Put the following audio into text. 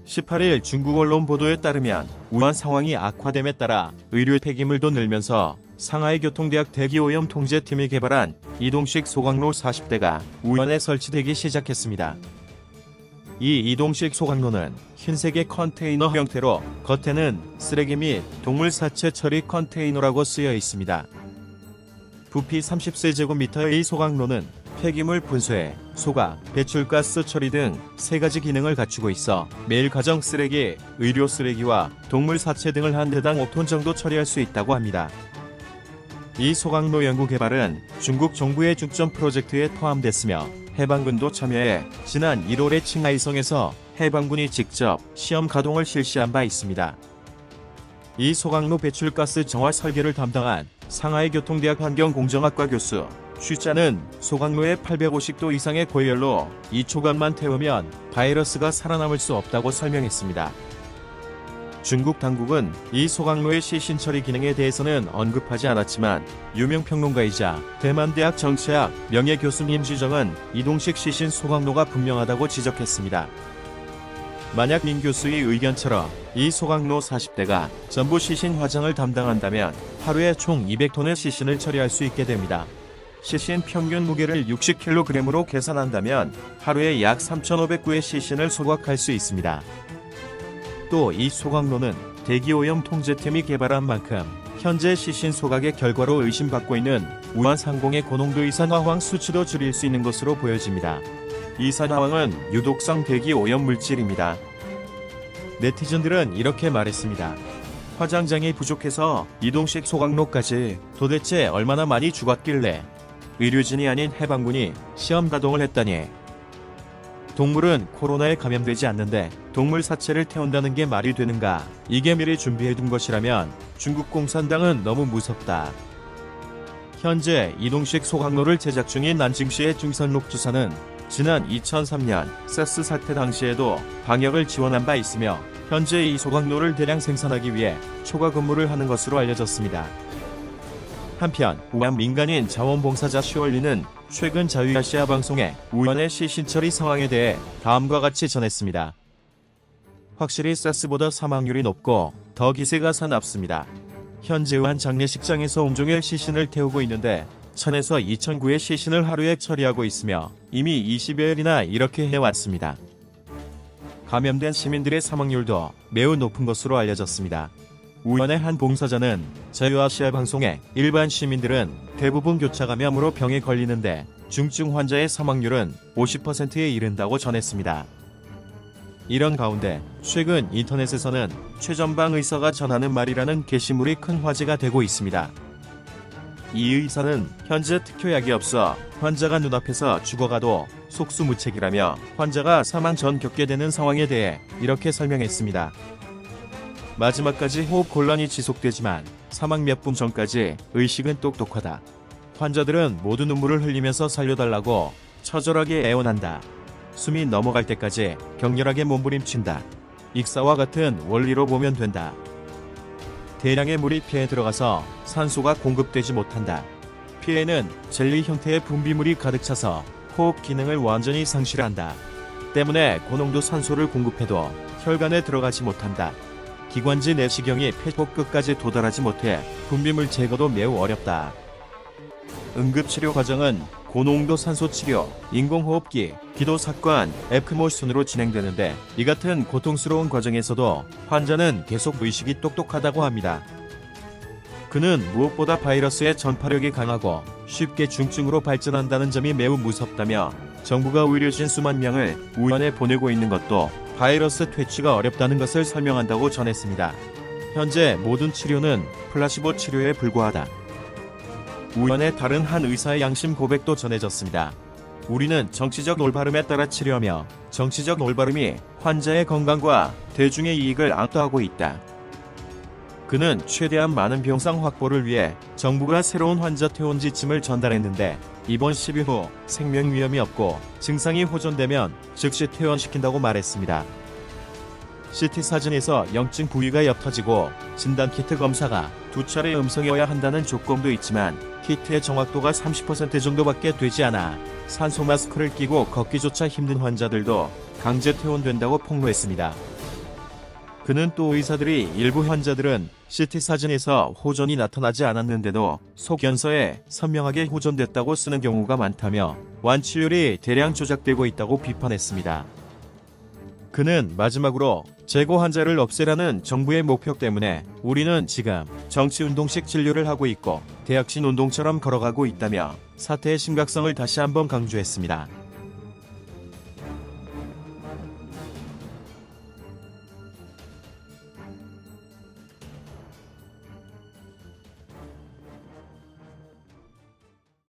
18일 중국 언론 보도에 따르면 우한 상황이 악화됨에 따라 의료 폐기물도 늘면서 상하이 교통대학 대기오염 통제팀이 개발한 이동식 소각로 40대가 우한에 설치되기 시작했습니다. 이 이동식 소각로는 흰색의 컨테이너 형태로 겉에는 쓰레기 및 동물 사체 처리 컨테이너라고 쓰여 있습니다. 부피 30세제곱미터의 이 소각로는 폐기물 분쇄, 소각, 배출가스 처리 등 3가지 기능을 갖추고 있어 매일 가정 쓰레기, 의료 쓰레기와 동물 사체 등을 한 대당 5톤 정도 처리할 수 있다고 합니다. 이 소각로 연구 개발은 중국 정부의 중점 프로젝트에 포함됐으며 해방군도 참여해 지난 1월에 칭하이성에서 해방군이 직접 시험 가동을 실시한 바 있습니다. 이 소각로 배출가스 정화 설계를 담당한 상하이 교통대학 환경공정학과 교수 슈자는 소각로에 850도 이상의 고열로 2초간만 태우면 바이러스가 살아남을 수 없다고 설명했습니다. 중국 당국은 이 소각로의 시신 처리 기능에 대해서는 언급하지 않았지만 유명 평론가이자 대만대학 정치학 명예교수 임지정은 이동식 시신 소각로가 분명하다고 지적했습니다. 만약 민 교수의 의견처럼 이 소각로 40대가 전부 시신 화장을 담당한다면 하루에 총 200톤의 시신을 처리할 수 있게 됩니다. 시신 평균 무게를 60kg으로 계산한다면 하루에 약 3,500구의 시신을 소각할 수 있습니다. 또 이 소각로는 대기오염 통제팀이 개발한 만큼 현재 시신 소각의 결과로 의심받고 있는 우한 상공의 고농도 이산화황 수치도 줄일 수 있는 것으로 보여집니다. 이산화황은 유독성 대기오염 물질입니다. 네티즌들은 이렇게 말했습니다. 화장장이 부족해서 이동식 소각로까지 도대체 얼마나 많이 죽었길래 의료진이 아닌 해방군이 시험 가동을 했다니. 동물은 코로나에 감염되지 않는데 동물 사체를 태운다는 게 말이 되는가? 이게 미리 준비해둔 것이라면 중국 공산당은 너무 무섭다. 현재 이동식 소각로를 제작 중인 난징시의 중산록 주사는 지난 2003년 사스 사태 당시에도 방역을 지원한 바 있으며 현재 이 소각로를 대량 생산하기 위해 초과 근무를 하는 것으로 알려졌습니다. 한편 우한 민간인 자원봉사자 슈얼리는 최근 자유아시아 방송에 우한의 시신 처리 상황에 대해 다음과 같이 전했습니다. 확실히 사스보다 사망률이 높고 더 기세가 사납습니다. 현재 우한 장례식장에서 온종일 시신을 태우고 있는데 1000에서 2000구의 시신을 하루에 처리하고 있으며 이미 20여일이나 이렇게 해왔습니다. 감염된 시민들의 사망률도 매우 높은 것으로 알려졌습니다. 우한의 한 봉사자는 자유아시아 방송에 일반 시민들은 대부분 교차 감염으로 병에 걸리는데 중증 환자의 사망률은 50%에 이른다고 전했습니다. 이런 가운데 최근 인터넷에서는 최전방 의사가 전하는 말이라는 게시물이 큰 화제가 되고 있습니다. 이 의사는 현재 특효약이 없어 환자가 눈앞에서 죽어가도 속수무책이라며 환자가 사망 전 겪게 되는 상황에 대해 이렇게 설명했습니다. 마지막까지 호흡 곤란이 지속되지만 사망 몇 분 전까지 의식은 똑똑하다. 환자들은 모두 눈물을 흘리면서 살려달라고 처절하게 애원한다. 숨이 넘어갈 때까지 격렬하게 몸부림친다. 익사와 같은 원리로 보면 된다. 대량의 물이 폐에 들어가서 산소가 공급되지 못한다. 폐에는 젤리 형태의 분비물이 가득 차서 호흡 기능을 완전히 상실한다. 때문에 고농도 산소를 공급해도 혈관에 들어가지 못한다. 기관지 내시경이 폐속 끝까지 도달하지 못해 분비물 제거도 매우 어렵다. 응급치료 과정은 고농도 산소 치료, 인공호흡기, 기도삭관, 에크모 순으로 진행되는데 이 같은 고통스러운 과정에서도 환자는 계속 의식이 똑똑하다고 합니다. 그는 무엇보다 바이러스의 전파력이 강하고 쉽게 중증으로 발전한다는 점이 매우 무섭다며 정부가 의료진 수만 명을 우한에 보내고 있는 것도 바이러스 퇴치가 어렵다는 것을 설명한다고 전했습니다. 현재 모든 치료는 플라시보 치료에 불과하다. 우한의 다른 한 의사의 양심 고백도 전해졌습니다. 우리는 정치적 올바름에 따라 치료하며 정치적 올바름이 환자의 건강과 대중의 이익을 압도하고 있다. 그는 최대한 많은 병상 확보를 위해 정부가 새로운 환자 퇴원 지침을 전달했는데 이번 10일 후 생명 위험이 없고 증상이 호전되면 즉시 퇴원시킨다고 말했습니다. CT 사진에서 염증 부위가 옅어지고 진단키트 검사가 2차례 음성이어야 한다는 조건도 있지만 키트의 정확도가 30% 정도밖에 되지 않아 산소 마스크를 끼고 걷기조차 힘든 환자들도 강제 퇴원된다고 폭로했습니다. 그는 또 의사들이 일부 환자들은 CT 사진에서 호전이 나타나지 않았는데도 소견서에 선명하게 호전됐다고 쓰는 경우가 많다며 완치율이 대량 조작되고 있다고 비판했습니다. 그는 마지막으로 재고 환자를 없애라는 정부의 목표 때문에 우리는 지금 정치운동식 진료를 하고 있고 대학신 운동처럼 걸어가고 있다며 사태의 심각성을 다시 한번 강조했습니다.